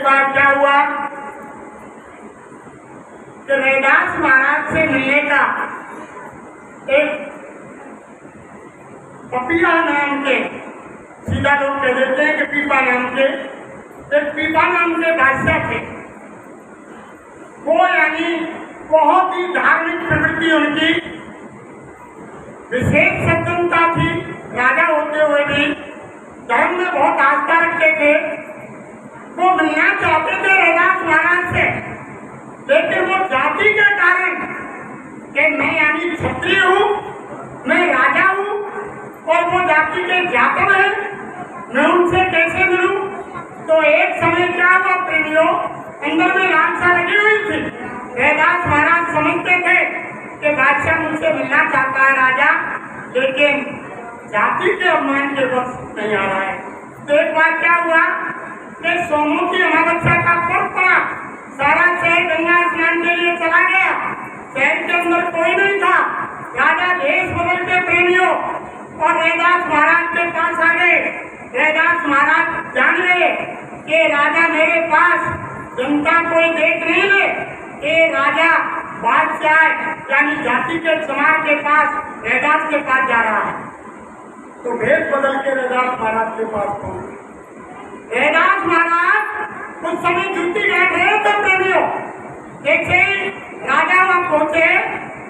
बार क्या हुआ कि रैदास महाराज से मिलने का एक पपिया नाम के, सीधा लोग कह देते हैं कि पीपा नाम के, एक पीपा नाम के बादशाह थे। वो यानी बहुत ही धार्मिक प्रवृत्ति उनकी, विशेष सज्जनता थी। राजा होते हुए भी धर्म में बहुत आस्था रखते थे। वो मिलना चाहते थे रैदास महाराज से, लेकिन वो जाति के कारण कि मैं यानी क्षत्रिय हूँ, मैं राजा हूँ और वो जाति के जातक है, मैं उनसे कैसे मिलूं। तो एक समय क्या हुआ प्रेमियों, अंदर में लालसा लगी हुई थी। रैदास महाराज समझते थे कि बादशाह मुझसे मिलना चाहता है राजा, लेकिन जाति के अपमान के वक्त नहीं आ रहा है। तो एक बार क्या हुआ कि सोमों की अमावस्या का पर्व पड़ा, सारा शहर गंगा स्नान के लिए चला गया, शहर के अंदर कोई नहीं था। राजा देश बदल के प्रेमियों और रैदास महाराज के पास आ गए। रैदास महाराज जान गए कि राजा मेरे पास जनता कोई देख नहीं ले, ये राजा बादशाह यानी जाति के समाज के पास रैदास के पास जा रहा है। तो भेष बदल के रैदास महाराज के पास पहुंचे। रैदास महाराज उस समय जुटी बैठ रहे थे प्रेमियों। जैसे ही राजा वहां पहुंचे,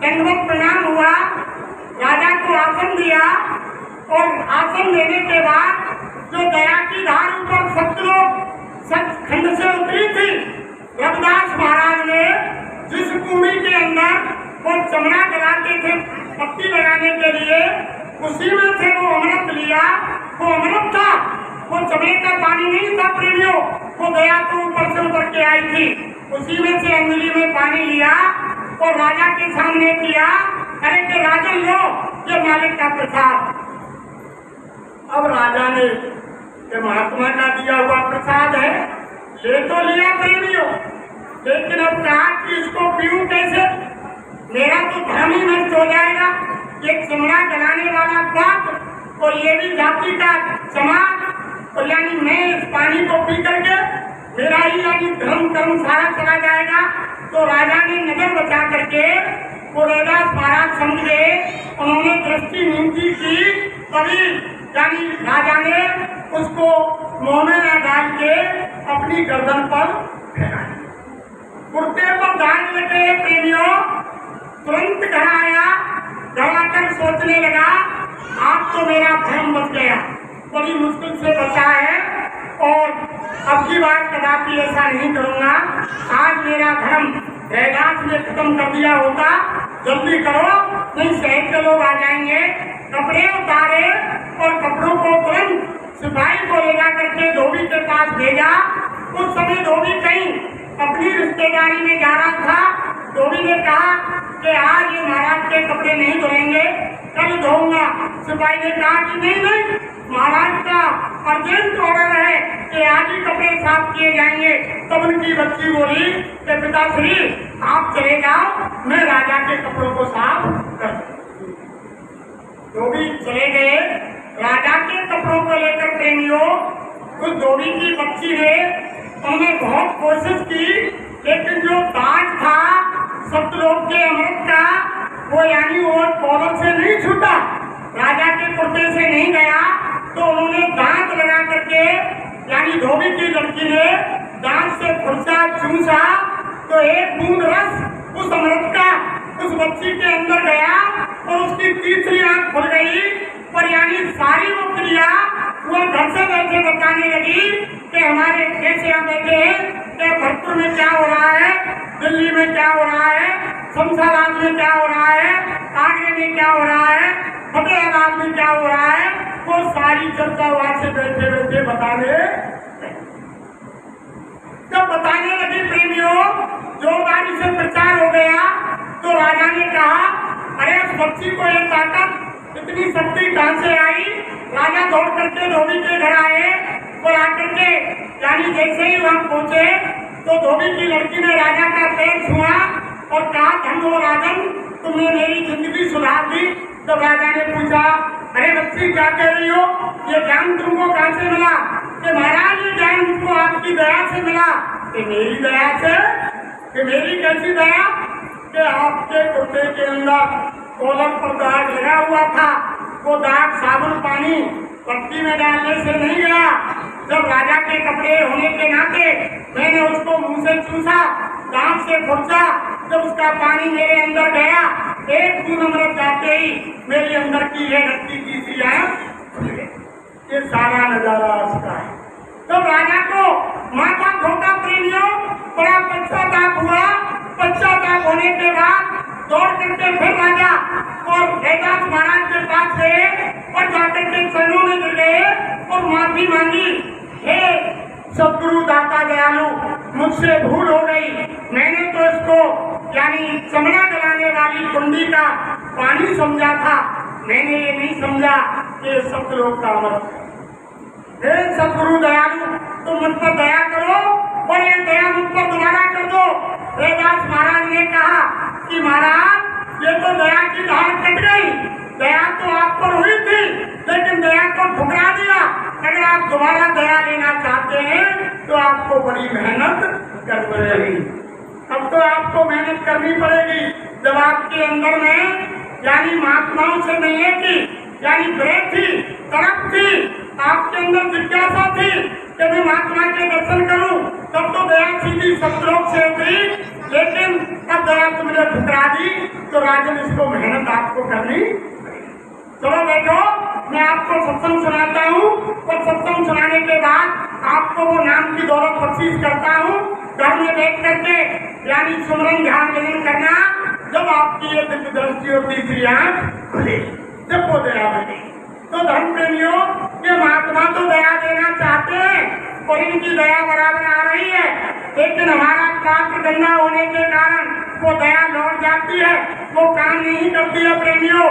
दंडवत प्रणाम हुआ, राजा को आसन दिया और आसन देने के बाद जो दया की धार ऊपर सतलोक सचखंड से उतरी थी, रविदास महाराज ने जिस कुंडी के अंदर वो चमड़ा जलाते थे पत्ती लगाने के लिए, उसी में से वो अमृत लिया। वो अमृत था, वो चमड़े का पानी नहीं था प्रेमियों, वो दया तो ऊपर से उतर के आई थी। उसी में से अंगुली में पानी लिया और राजा के सामने किया, अरे के राजन लो, ये मालिक का प्रसाद। अब राजा ने ये महात्मा का दिया हुआ प्रसाद है, ले तो लिया प्रेमियों, लेकिन अब कहा कि इसको पीऊं कैसे, मेरा तो धर्म ही नष्ट हो जाएगा। ये चमड़ा जलाने वाला पाप और ये भी जाति का समाज, और यानी मैं इस पानी को पी करके मेरा ही यानी धर्म कर्म सारा चला जाएगा। तो राजा ने नजर बचा करके वो रैदास महाराज समझ गए, उन्होंने दृष्टि नीति की, तभी यानी राजा ने उसको मुंह में न डाल के अपनी गर्दन पर फेंका। कुर्ते पर दाग लगे प्रेमियों। तुरंत घर आया, घर आकर सोचने लगा, आज तो मेरा धर्म बच गया, बड़ी मुश्किल से बचा है और अब की बार कदापि ऐसा नहीं करूंगा। आज मेरा धर्म रैदास ने खत्म कर दिया होता, जल्दी करो नहीं शहर के लोग आ जाएंगे। कपड़े उतारे और कपड़ों को तुरंत सिपाही को ले जा करके धोबी के पास भेजा। उस समय धोबी कहीं अपनी रिश्तेदारी में जा रहा था। धोबी ने कहा कि आज ये महाराज के कपड़े नहीं धोएंगे, कल धोऊंगा। सिपाही ने कहा कि नहीं, महाराज का अर्जेंट ऑर्डर है कि आज ही कपड़े साफ किए जाएंगे। तब उनकी बच्ची बोली कि पिताश्री आप चले जाओ, मैं राजा के कपड़ों को साफ कर दूं। धोबी चले गए राजा के कपड़ों को लेकर प्रेमियों। उस धोबी की बच्ची ने उन्होंने बहुत कोशिश की, लेकिन जो ताज था सतलोक के अमृत का, वो यानी वो कॉलर से नहीं छूटा, राजा के कुर्ते से नहीं गया। तो उन्होंने दांत लगा करके यानी धोबी की लड़की ने दांत से फुर्सा चूसा, तो एक बूंद रस उस अमृत का उस बच्ची के अंदर गया और उसकी तीसरी आंख खुल गई। पर यानी सारी वो क्रिया वो घर से बैठे बताने लगी कि हमारे कैसे यहाँ बैठे हैं, कि भरतपुर में क्या हो रहा है, दिल्ली में क्या हो रहा है, शमशाबाद में क्या हो रहा है, आगरे में क्या हो रहा है, फतेहाबाद में क्या हो रहा है। वो सारी चर्चा वहां से बैठे बैठे बताने, जब बताने लगी प्रेमियों, जोरदारी से प्रचार हो गया। तो राजा ने कहा, अरे उस बच्ची को ये ताकत इतनी शक्ति कहां से आई। राजा दौड़ करके धोबी के घर आए और आकर के यानी जैसे ही वहां पहुंचे तो धोबी की लड़की ने राजा का पैर छुआ और कहा, धन हो राजन, तुमने मेरी जिंदगी सुधार दी। तब राजा ने पूछा, अरे बच्ची क्या कह रही हो, ये ज्ञान तुमको कहां से मिला कि महाराज ये ज्ञान मुझको आपकी दया से मिला। कि मेरी दया से? कि मेरी कैसी दया? कि आपके कुर्ते के अंदर कॉलर पर दाग लगा हुआ था, वो दाग साबुन पानी पट्टी में डालने से नहीं गया। जब राजा के कपड़े होने के नाते मैंने उसको मुंह से चूसा, दांत से खुरचा, जब उसका पानी मेरे अंदर गया, एक बूंद अमृत जाते ही मेरे अंदर की ये रत्ती की सी ये सारा नजारा उसका है। तो राजा को माथा धोखा प्रेमियों बड़ा पश्चाताप हुआ। पश्चाताप होने के बाद दौड़ करके फिर राजा और रैदास महाराज के पास गए और जाकर के चरणों में गिर गए और माफी मांगी। हे सदगुरु दाता दयालु, मुझसे भूल हो गई। मैंने तो इसको यानी चमड़ा जलाने वाली कुंडी का पानी समझा था, मैंने ये नहीं समझा कि सतलोक का अमृत। हे सदगुरु दयालु, तुम मुझ पर दया करो और ये दया मुझ पर दोबारा कर दो। रैदास महाराज ने कहा कि महाराज ये तो दया की धार कट गई, दया तो आप पर हुई थी लेकिन दया को ठुकरा दिया। अगर आप दोबारा दया लेना चाहते हैं तो आपको बड़ी मेहनत करनी पड़ेगी। अब तो आपको मेहनत करनी पड़ेगी। जब आपके अंदर में यानी महात्माओं से मिलने की यानी प्रेम थी, तड़प थी, आपके अंदर जिज्ञासा थी कि मैं महात्मा के दर्शन करूं, तब तो दया सीधी सतलोक से उतरी। लेकिन अब दया तुमने ठुकरा दी तो राजन इसको मेहनत आपको करनी। चलो बैठो, मैं आपको सत्संग सुनाता हूँ और सत्संग सुनाने के बाद आपको वो नाम की दौलत बख्शीश करता हूँ। घर में बैठ करके यानी सुमरन ध्यान भजन करना। जब आपकी ये दिव्य दृष्टि और तीसरी आंख खुले, जब वो दया बने। तो धर्म प्रेमियों, ये महात्मा तो दया देना चाहते हैं और इनकी दया बराबर आ रही है, लेकिन हमारा पात्र गंदा होने के कारण वो दया लौट जाती है, वो काम नहीं करती है प्रेमियों।